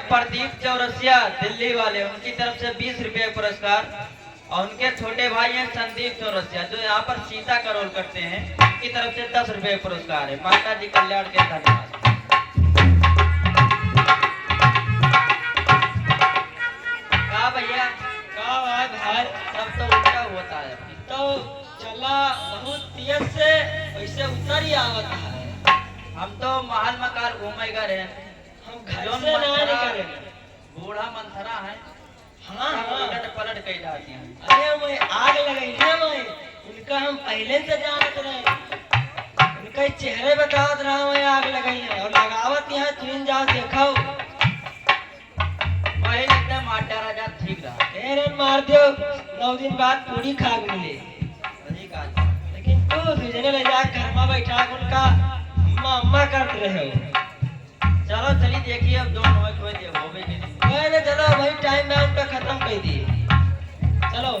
प्रदीप चौरसिया दिल्ली वाले, उनकी तरफ से 20 रुपए पुरस्कार। और उनके छोटे भाई हैं संदीप चौरसिया जो यहाँ पर सीता का रोल करते हैं, उनकी तरफ से 10 रुपए पुरस्कार है। माता जी कल्याण के धन्यवाद। कहा भैया का भाई सब तो उल्टा होता है। तो चला बहुत तेज से वैसे उतर ही आवत है। हम तो महल मकान घूमे गए हैं, हम घर से ना निकले। बूढ़ा मंथरा है। हाँ उलट पलट कई जाती हैं। अरे मैं आग लगाई है मैं, उनका हम पहले से जानते रहे। उनका चेहरे बतावत रहा मैं आग लगाई है और लगावत यहाँ चुन जाओ देखो। वही एकदम आटा राजा ठीक रहा। तेरे मार दियो 9 दिन बाद पूरी खाग मिले। सही कहा। लेकिन तू तुझे ले जा घर में बैठा उनका अम्मा करते रहे हो। चलो चलिए देखिए अब दोनों कोई हो गई कि नहीं। चलो भाई टाइम में उनका खत्म कर दिए। चलो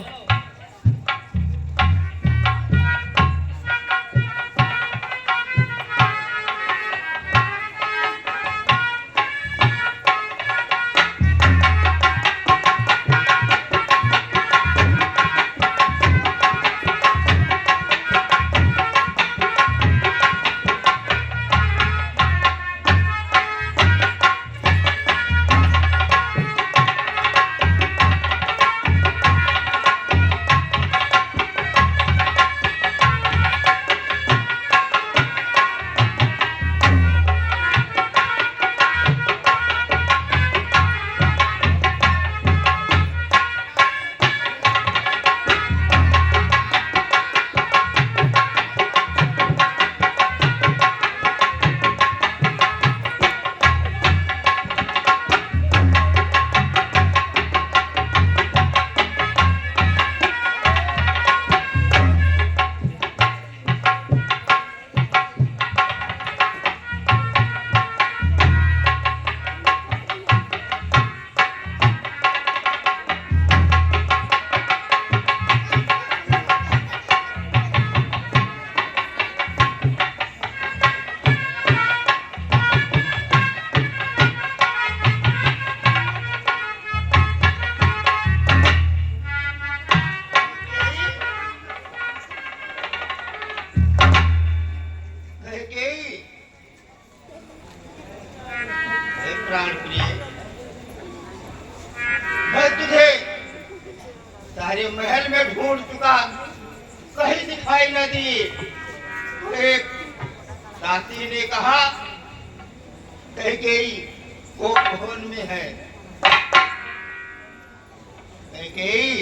प्राण प्रिय, मैं तुझे सारे महल में ढूंढ चुका, कहीं दिखाई न दी। तो एक दासी ने कहा कैकेयी वो भवन में है। कैकेयी,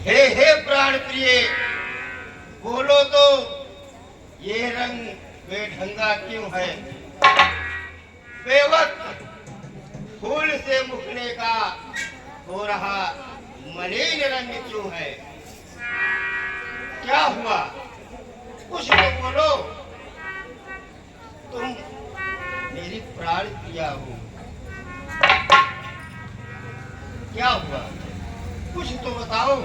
हे प्राण प्रिय, बोलो तो ये रंग बेढंगा क्यों है? बेवक्त फूल से मुखने का हो रहा मलिन रंग क्यों है? क्या हुआ? कुछ तो बोलो। तुम मेरी प्राण प्रिया हो। क्या हुआ? कुछ तो बताओ।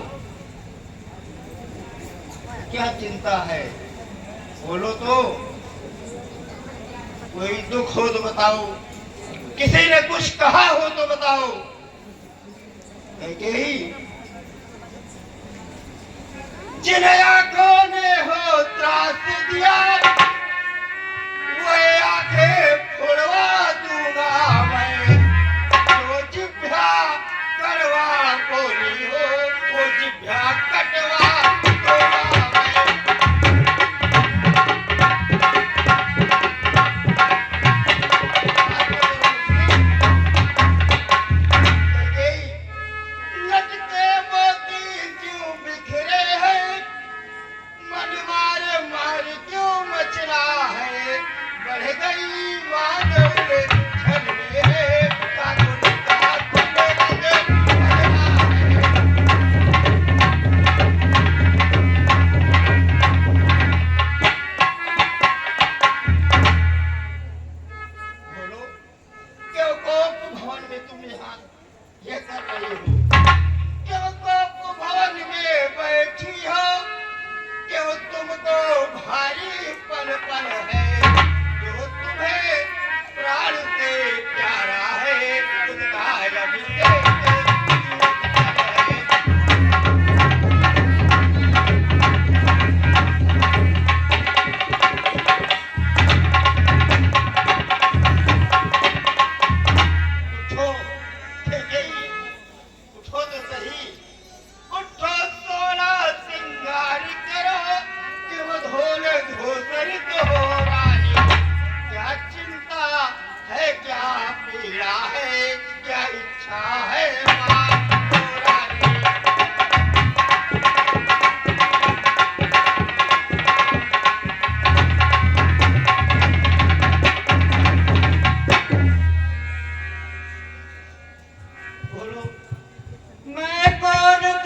क्या चिंता है? बोलो तो। कोई दुख हो तो बताओ, किसी ने कुछ कहा हो तो बताओ। कैकेयी, जिन्हें आंखों ने हो त्रास दिया, वह आंखें फोड़वा दूंगा मैं। जो जिभ्या करवा बोली हो, वो जिभ्या कटवा दूंगा मैं।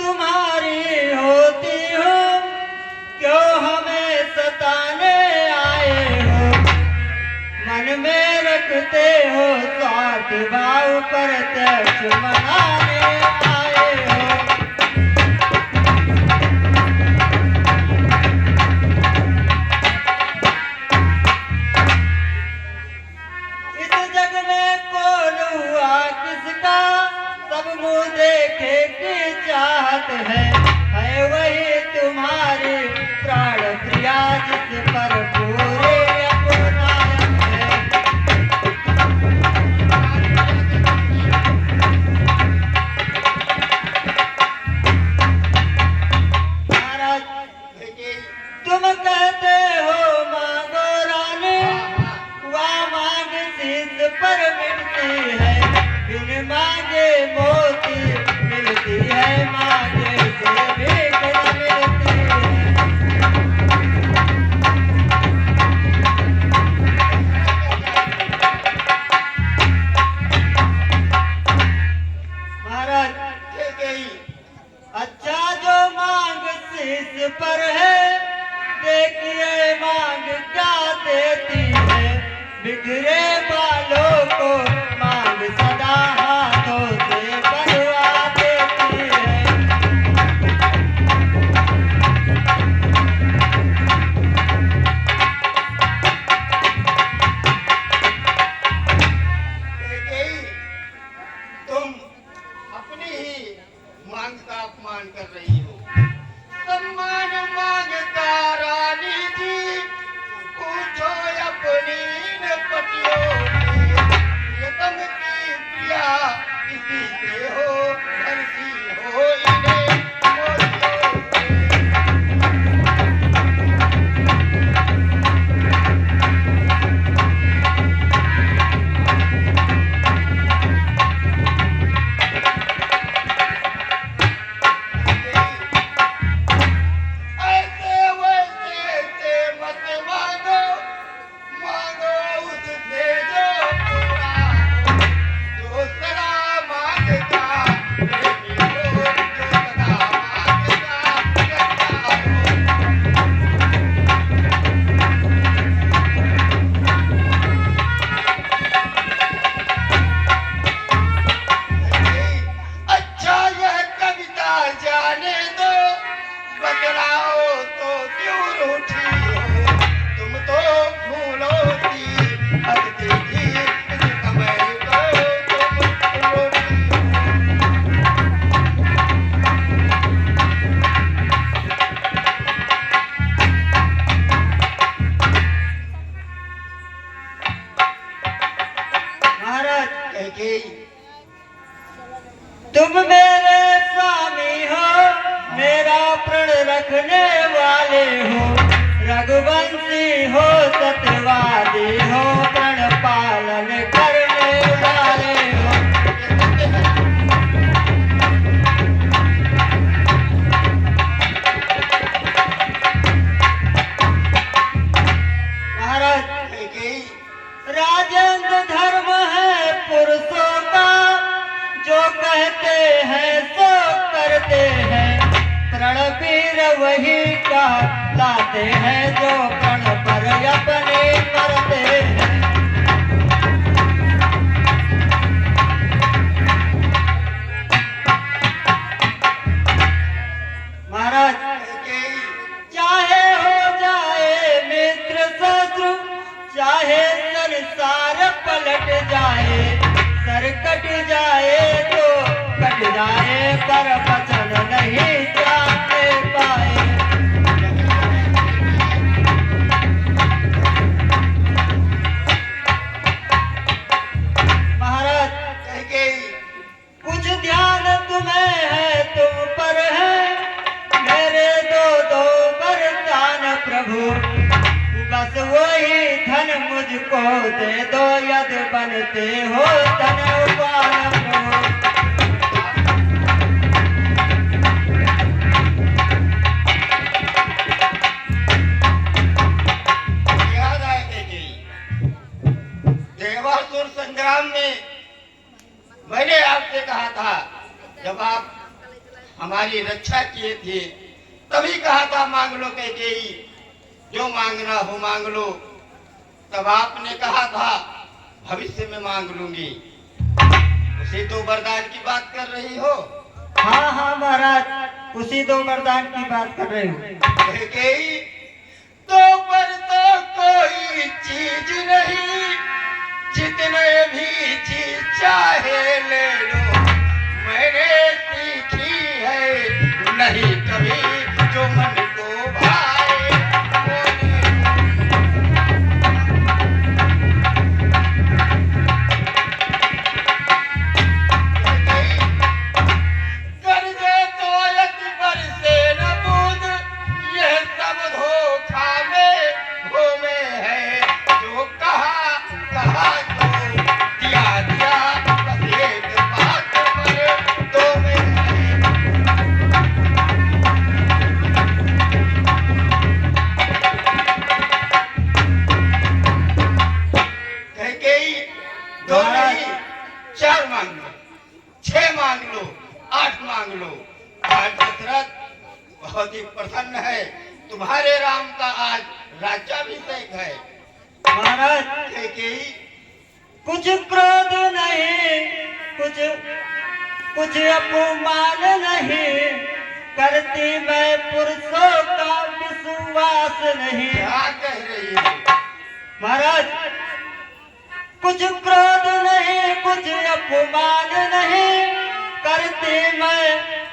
तुम्हारी होती हूँ, क्यों हमें सताने आए हो? मन में रखते हो स्वार्थ भाव, प्रत्यक्ष मनाने आए हो। इस जग में कौन हुआ किसका, सब मुँह देखे की चाहत है वही तुम्हारी प्राण प्रिया, जिस पर पूरे अपनायत है। महाराज तुम कहते हो मांगो रानी, वह मांग शीश पर मिटती है, बिन मांगे मोती मिलती है, मांगे से भीख न मिलती है। महाराज अच्छा जो मांग शीश पर है, देखिए मांग क्या देती है, बिखरे बालों को मांग सदा हाथों से बनवा देती है। तुम अपनी ही मांग का अपमान कर रही हो। सम्मान मांगता रानी जी, पूछो अपनी नपटियों से, तुम की प्रिया किसी से हो, बरसी हो इन्हें मोतियों से। ऐसे वैसे से मत मांगो, मांगो उससे जो पूरा हो, जो सदा मांगता प्रेमी हो, जो सदा मांगता सच्चा हो। अच्छा यह कविता जाने दो, बतलाओ तो क्यों रूठी हो, तुम तो फूलों की हंसती थी, इस समय तो तुम रोती हो। महाराज कैकेयी, तुम मेरे स्वामी हो, मेरा प्रण रखने वाले हो, रघुवंशी हो, सत्यवादी हो, प्रण पालन करने वाले हो। महाराज कैकेयी, राजेंद्र धर्म है पुरुषों का, जो कहते हैं सो करते हैं, प्रणवीर वही का लाते हैं, जो प्रण पर अपने करते हैं। महाराज कैकेयी, चाहे हो जाए मित्र शत्रु, चाहे संसार पलट जाए, सर कट जाए तो कट जाए, पर वचन नहीं जाने पाए। महाराज कैकेयी, कुछ ध्यान तुम्हें है तुम पर है, मेरे दो वरदान प्रभु, बस वही धन मुझको दे दो, यदि बनते हो धनवान प्रभु। याद आए कैकेयी, देवासुर संग्राम में मैंने आपसे कहा था, जब आप हमारी रक्षा किए थे, तभी कहा था मांग लो कैकेयी, जो मांगना हो मांग लो। तब आपने कहा था भविष्य में मांग लूंगी। उसी तो वरदान की बात कर रही हो? हाँ हाँ महाराज, उसी दो वरदान की बात कर रहे हो। कैकेयी, तो पर तो कोई चीज नहीं, जितने भी चीज चाहे ले लो, मैंने सीखी है नहीं कभी जो मन को भाए वो ले लो। कर दे तो अकबर से न बूंद, यह सब धोखा में हो में है, जो कहा तो दिया दिया, बस एक बात पर तो में है। कैकेयी, दो नहीं, 4 मांग लो, 6 मांग लो, 8 मांग लो। आज दशरथ बहुत ही प्रसन्न है, तुम्हारे राम का आज राज्याभिषेक है। महाराज, कैकेयी, कुछ क्रोध नहीं, कुछ अपमान नहीं, करती मैं पुरुषों का विश्वास नहीं। क्या कह रही हो? महाराज, कुछ क्रोध नहीं, कुछ अपमान नहीं, करती मैं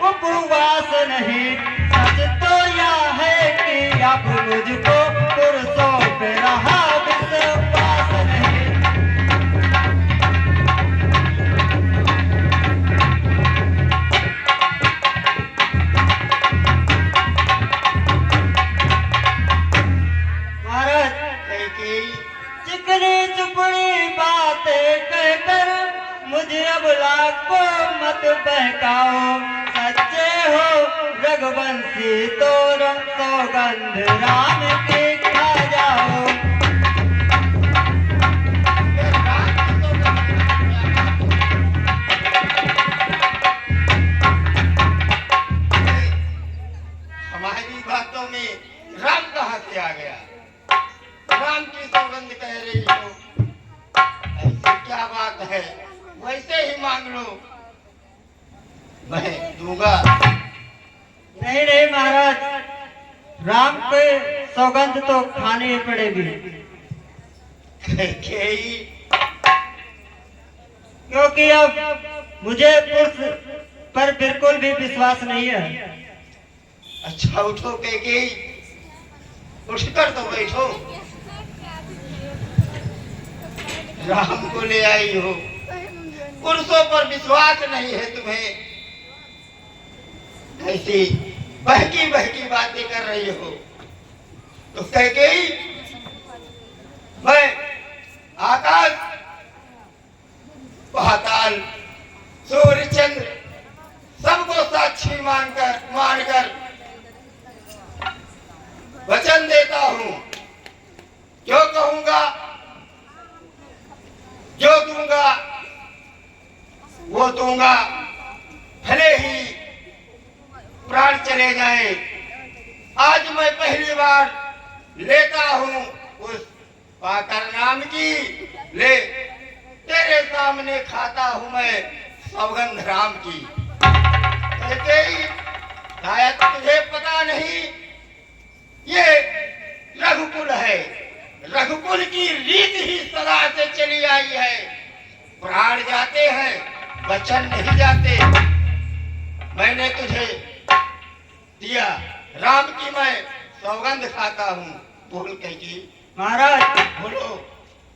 उपवास नहीं। सच तो यह है कि अब मुझको पुरुषों पे रहा विश्वास नहीं। महाराज, कैकेयी, चिकनी चुपड़ी बातें कहकर मुझे अबला को मत बहकाओ। सच्चे हो रघुवंशी तो सौगंध राम की खा जाओ। ये राम की तो हमारी बातों में राम कहाँ से आ गया? राम की सौगंध कह रही हो, ऐसी क्या बात है? वैसे ही मांग लो, मैं दूंगा। नहीं नहीं महाराज, राम के सौगंध तो खानी ही पड़ेगी, कैकेयी, क्योंकि अब मुझे पुरुष पर बिल्कुल भी विश्वास नहीं है। अच्छा उठो कैकेयी, उठकर तो बैठो। राम को ले आई हो, पुरुषों पर विश्वास नहीं है तुम्हें, ऐसी बहकी बहकी बातें कर रही हो। तो कैकेयी, मैं आकाश पाताल सूर्य चंद्र सबको साक्षी मानकर वचन देता हूं, जो कहूंगा जो दूंगा वो दूंगा, भले ही प्राण चले जाए। आज मैं पहली बार लेता हूं उस पाकर नाम की, ले तेरे सामने खाता हूं मैं सौगंध राम की। कैकेयी, शायद तुझे पता नहीं, ये रघुकुल है, रघुकुल की रीत ही सदा से चली आई है। प्राण जाते हैं, वचन नहीं जाते। मैंने तुझे दिया, राम की मैं सौगंध खाता हूँ। बोल कैकेयी, महाराज, बोलो।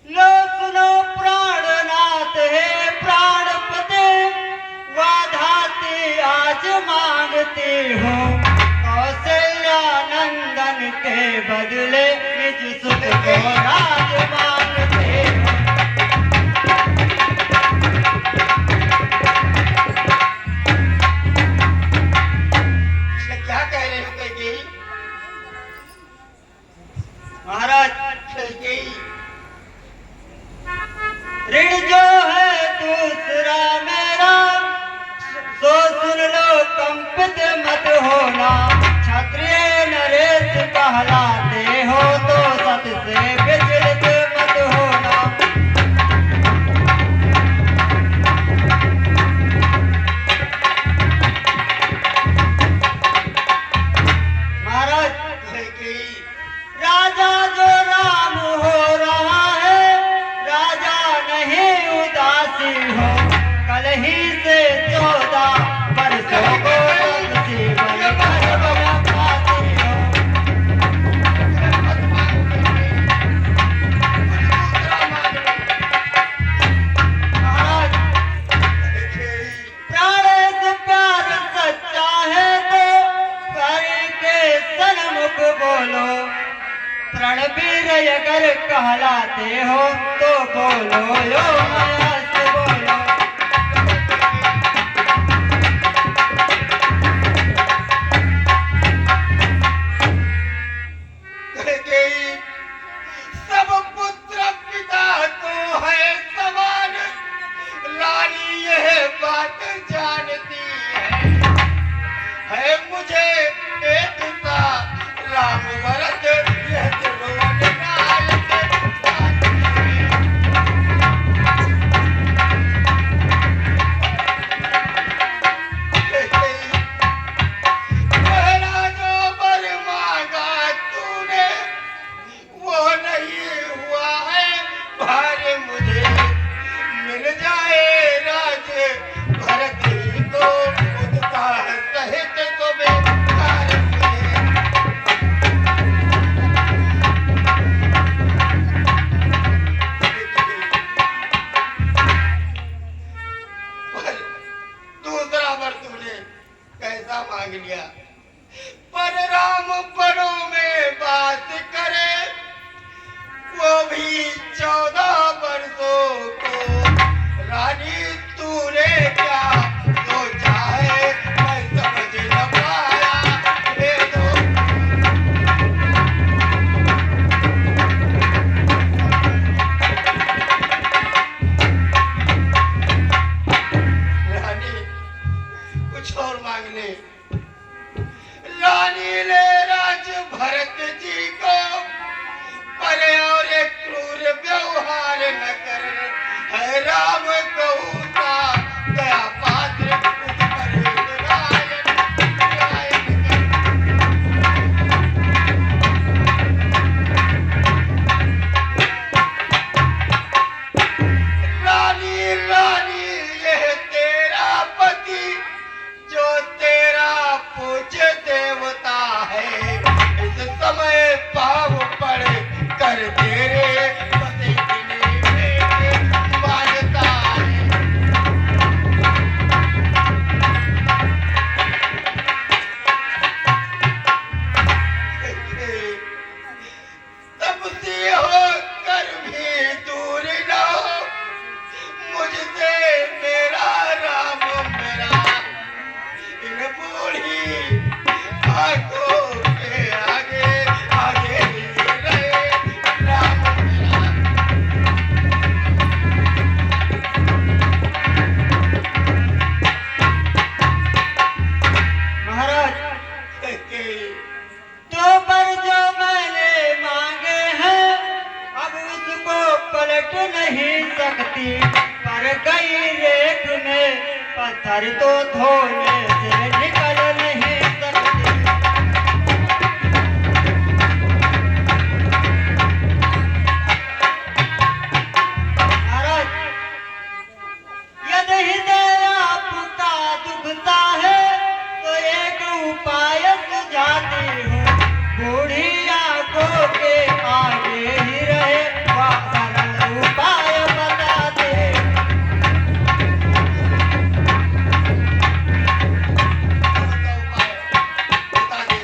लो सुनो प्राणनाथ है प्राणपते, वाधाते आज मांगते हो, कौशल्या नंदन के बदले निज सुख को राज मांगते हो। क्या कह रहे हो कैकेयी? महाराज, कैकेयी, ऋण जो है दूसरा मेरा, सो सुन लो कंपित रणबीर अगर कहलाते हो तो बोलो यो माया से बोलो। कैकेयी, सब पुत्र पिता को है समान, रानी यह बात जानती है मुझे एक सा राम भरत यह त्रिभुवन नायक पहला जो वर मांगा तूने वो नहीं हुआ है भार मुझे मिल जाए राज भरत ही तो उसका सहित तो बेकार मुझे। दूसरा वर तूने कैसा मांग लिया, पर राम बड़ों में बात करे वो भी 14 वर्षों को। रानी तूने क्या सोचा है मैं समझ न पाया हे दो। रानी कुछ और मांग ले। रानी ने राज भरत जी को पर और एक क्रूर व्यवहार न कर है राम कहूता दया पात्र उस पर नारायण नारायण रानी रानी यह तेरा पति जो तेरा पूज्य देवता है इस समय पाव पड़े कर तेरे पति में मानता है। तब से होकर भी दूर न हो मुझसे मेरा राम मेरा इन बूढ़ी आंखों के आगे आगे ही रहे राम मेरा। महाराज कैकेयी, तो पर जो मैंने मांगे हैं अब उसको पलट नहीं सकती, पर गई रेख में पत्थर तो धोने से निकल नहीं सकती। महाराज यदि हृदय आपका दुखता है तो एक उपाय सुझाती हूँ, बूढ़ी आंखों के आगे ही रहे वह सरल उपाय बता दे। बता दे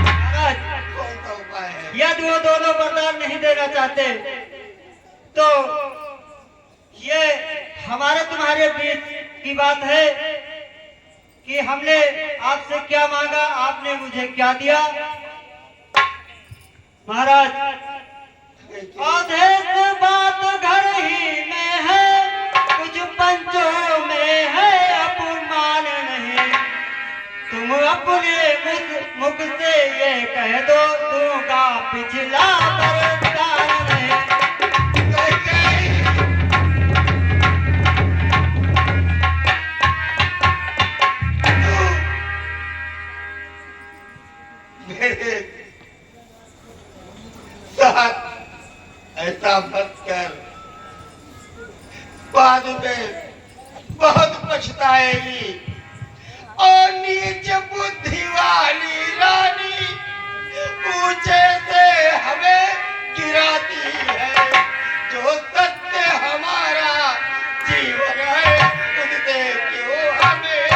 महाराज कौन सा उपाय है। यदि वो दोनों वरदान नहीं देना चाहते तो ये हमारे तुम्हारे बीच की बात है कि हमने आपसे क्या मांगा आपने मुझे क्या दिया। महाराज अवधेश बात घर ही में है कुछ पंचों में है अपमान नहीं, तुम अपने मुख से ये कह दो दूंगा पिछला वरदान नहीं। कैकेयी, मेरे साथ ऐसा मत कर, बाद में बहुत पछताएगी। और नीच बुद्धि वाली रानी ऊंचे से हमें गिराती है, जो सत्य हमारा जीवन है उससे क्यों हमें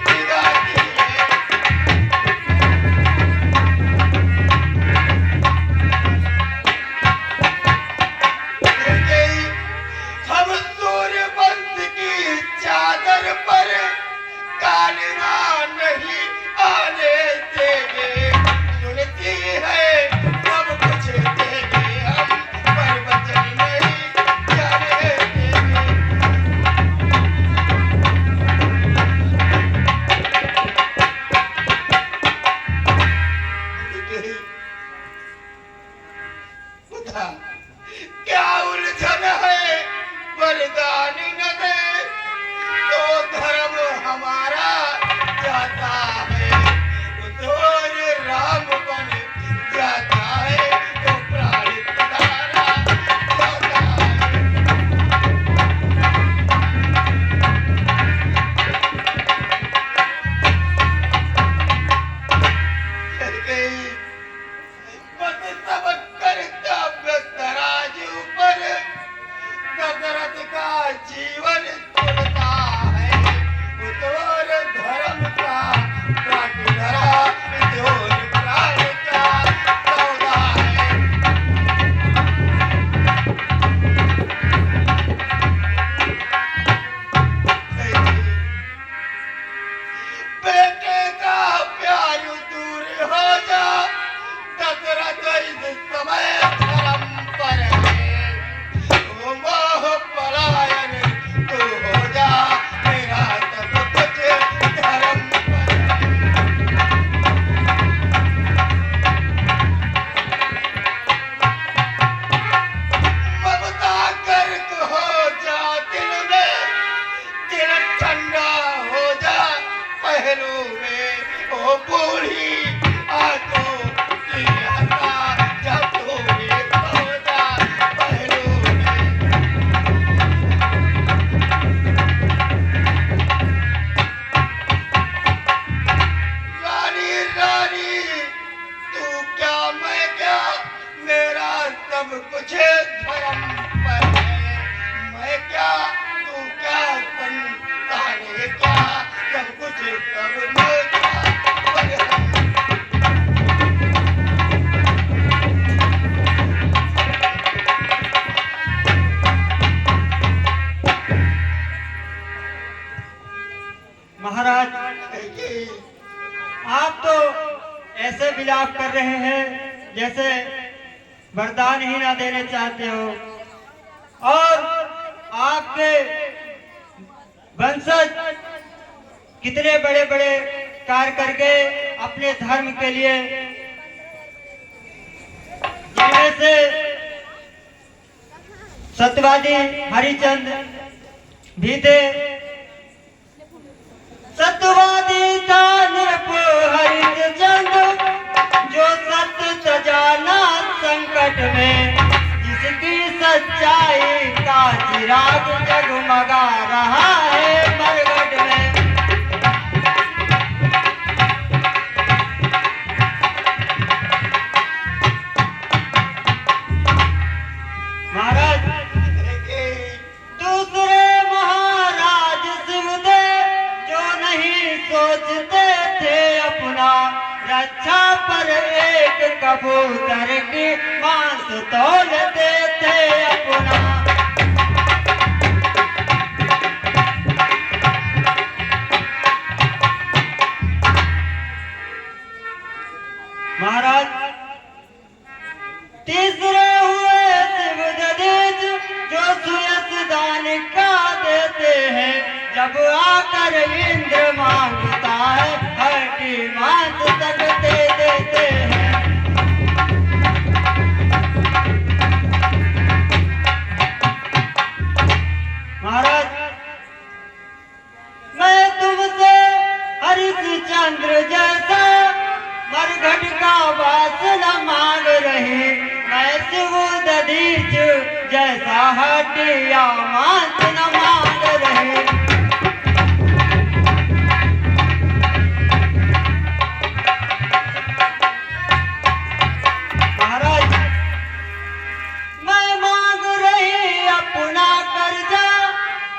गिराती है। बेटे का प्यार दूर हो जा, दशरथ इस समय धर्म पर है। ओ मोह पलायन तू हो जा, मेरा सब कुछ धर्म पर है। ममता गर्क हो जा दिल में, दिल ठंडा हो जा पहलू में। ओ बूढ़ी आंखों की हंसा जब तू भी हो जा पहलू में। रानी रानी तू क्या मैं क्या, मेरा सब कुछ धर्म पर है। मैं क्या तू क्या संताने क्या, सब कुछ सब मेरा पर है। महाराज, आप तो ऐसे विलाप कर रहे हैं जैसे वरदान ही ना देने चाहते हो, और आपके वंशज कितने बड़े बड़े कार्य करके अपने धर्म के लिए, जिनमें से सत्यवादी हरिचंद्र भी थे। सत्यवादी था नृप हरिश्चंद्र, जो सत्य जाना संकट में, जिसकी सच्चाई का चिराग जगमगा रहा है मरघट में। महाराज, दूसरे महाराज शिवदेव जो नहीं सोचते थे अपना, रक्षा पर एक कबूतर की मांस तोल देते अपना। महाराज, तीसरे हुए शिव दधीच, जो सुयस दान का देते हैं, जब आकर इंद्र मांगता है हर की मांस तक दे देते हैं। महाराज, मैं तुमसे हरिश्चंद्र जैसा मरघट का वास न मांग रही, मैं शिव दधीच जैसा हड्डिया मांस न मांग रही। महाराज, मैं मांग रही अपना कर्जा,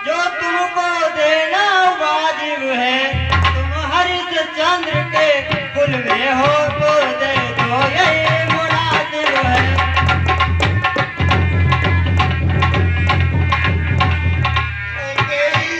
जो तुमको देना वाजिब है। तुम हरिश्चंद्र के कुल में हो तो दे दो, यही मुनासिब है। गई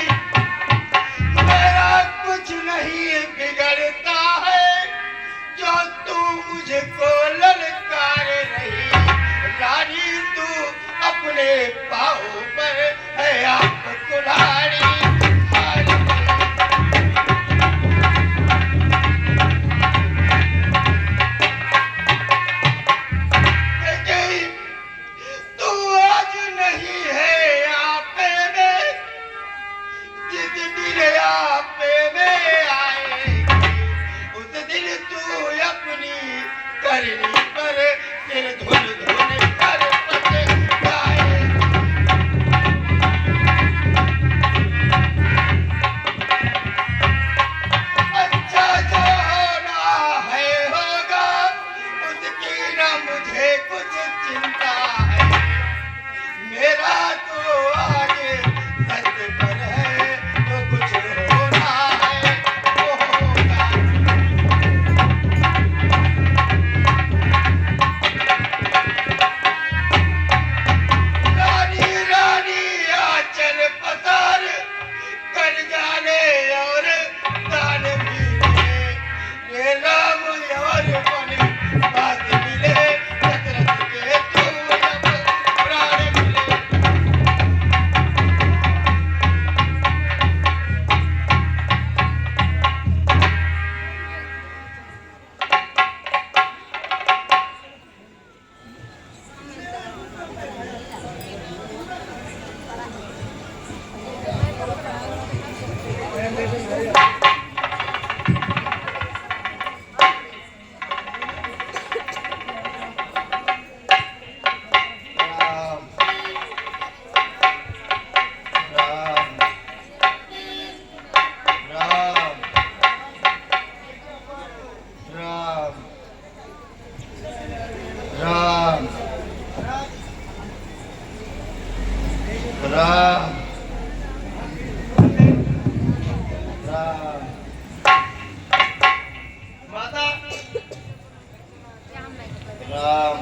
राम।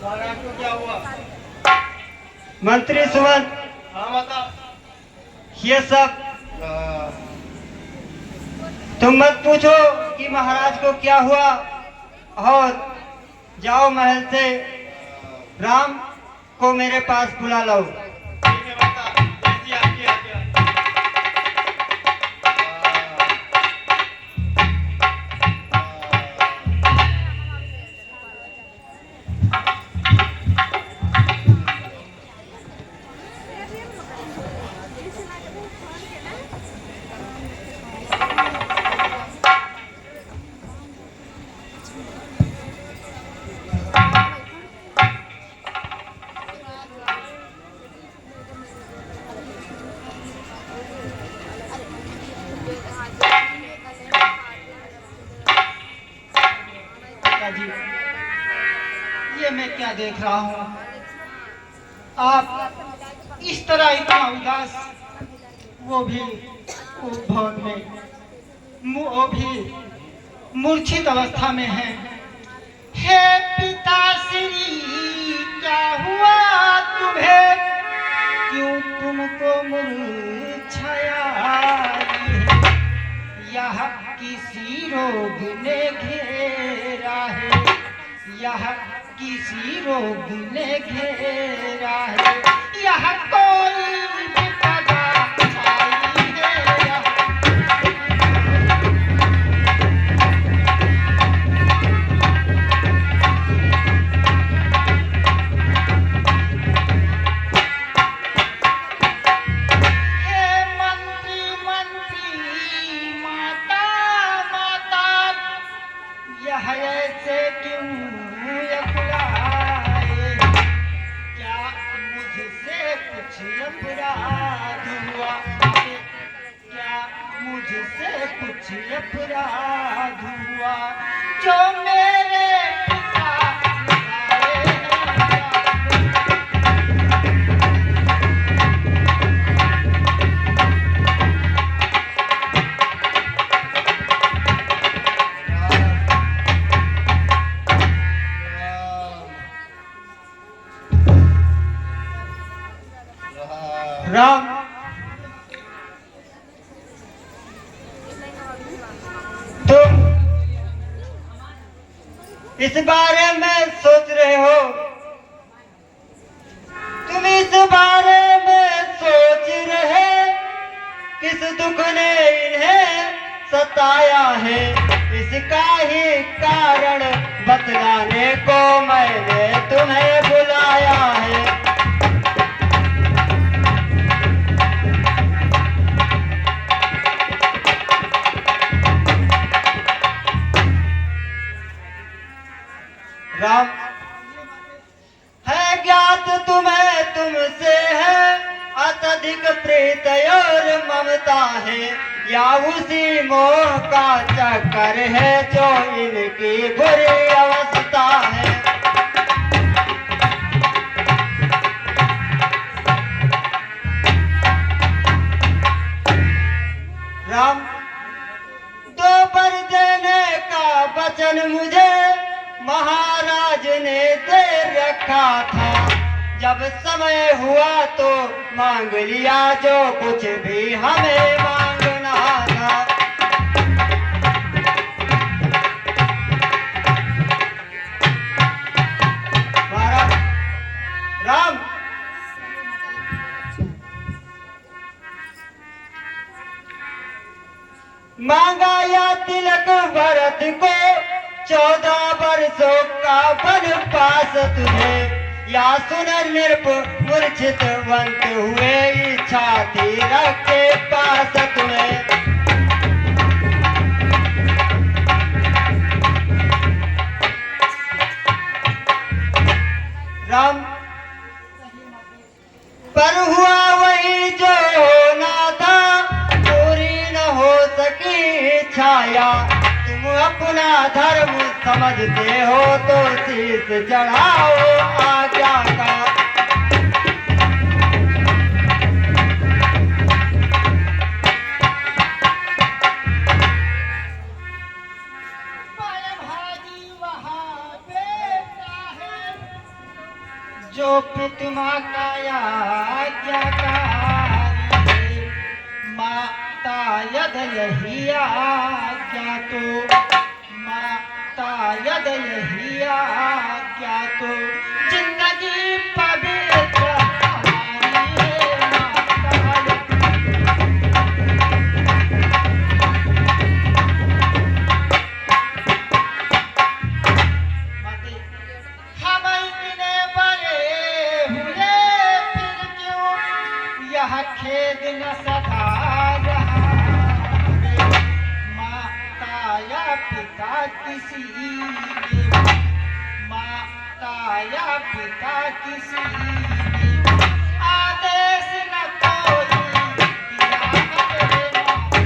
महाराज को क्या हुआ? मंत्री सुमंत, हाँ बता। ये सब तुम मत पूछो कि महाराज को क्या हुआ, और जाओ महल से राम को मेरे पास बुला लो। ठीक है बता, जैसी आपकी आज्ञा। पिताजी, ये मैं क्या देख रहा हूँ? आप इस तरह इतना उदास, वो भी भवन में, वो भी मूर्छित अवस्था में है। हे पिताश्री, क्या हुआ तुम्हें? क्यों तुमको मूर्छाया? यह किसी रोग ने घेरा है, यह किसी रोग ने घेरा है, यह कोई विपदा आई है। हे मंत्री मंत्री, माता माता, यह ऐसे क्यों अकुलाए? क्या मुझसे कुछ अपराध हुआ? क्या मुझसे कुछ अपराध हुआ जो मेरे पिता लाए हैं? राम, तुम इस बारे में सोच रहे हो? तुम इस बारे में सोच रहे किस दुख ने इन्हें सताया है? इसका ही कारण बतलाने को मैंने तुम्हें बुलाया है। राम, है ज्ञात तुम्हें तुमसे है अत्यधिक प्रीत और ममता है, या उसी मोह का चक्कर है जो इनकी बुरी अवस्था है? राम, दो पर देने का वचन मुझे महाराज ने दे रखा था। जब समय हुआ तो मांग लिया जो कुछ भी हमें मांगना था। महाराज, राम, मांगा या तिलक भरत को 14 वर्षों का वनवास तुझे, या सुन नृप मूर्छित वंत हुए इच्छा थी रखे पास तुम्हें। राम, पर हुआ वही जो होना था, पूरी न हो सकी छाया। तुम अपना धर्म समझते हो तो शीश चढ़ाओ आज्ञा का। भाजी वहाँ बेटा जो पिता माता आज्ञाकारी, माता यद यही आज्ञा तो, माता यद यही आज्ञा तो, जिंदगी पवित्र हमारी है माता। हम इतने बड़े हुए फिर क्यों यह खेद न सधा रहा है। माता या पिता किसी के, माता या पिता किसी के आदेश न कोई दिया मेरे माता।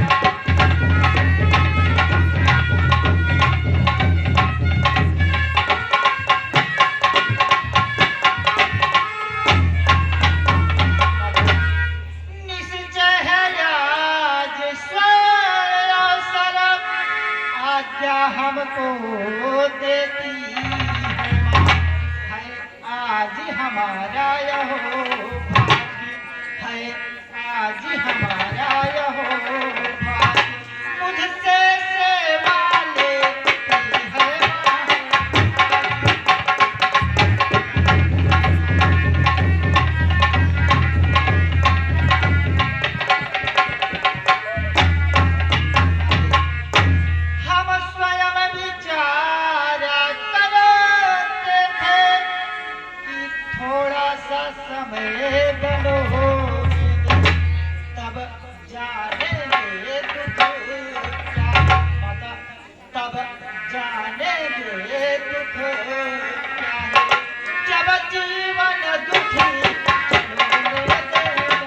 निश्चय है आज स्वयं अवसर आज्ञा हमको देती है आज हमारा यह भाग्य है, आज हमारा यह भाग्य मुझसे सेवा लेती है माँ। हम स्वयं विचारा करते थे कि थोड़ा सा समय बनो, तब जानेंगे दुख क्या है, तब जानेंगे दुख क्या है, जब जीवन दुखी छोड़ने देगा।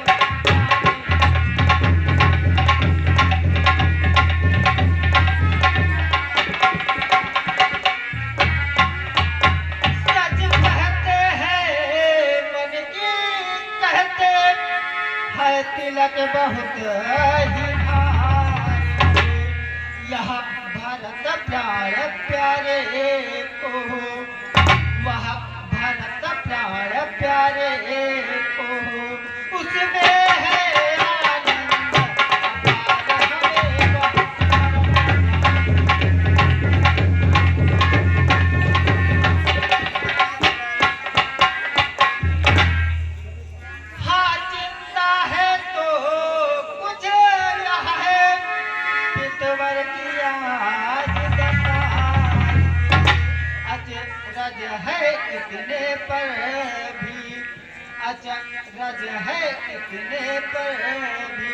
सच कहते हैं मन की कहते है तिलक बहुत ही भारी, यह भरत प्यार प्यारे को, वह भरत प्यार प्यारे को, उसमें है आनंद अपार हमें हाँ चिंता है तो कुछ यह है, पितवर की आज दशा, अचरज है इतने पर भी, अचरज है इतने पर भी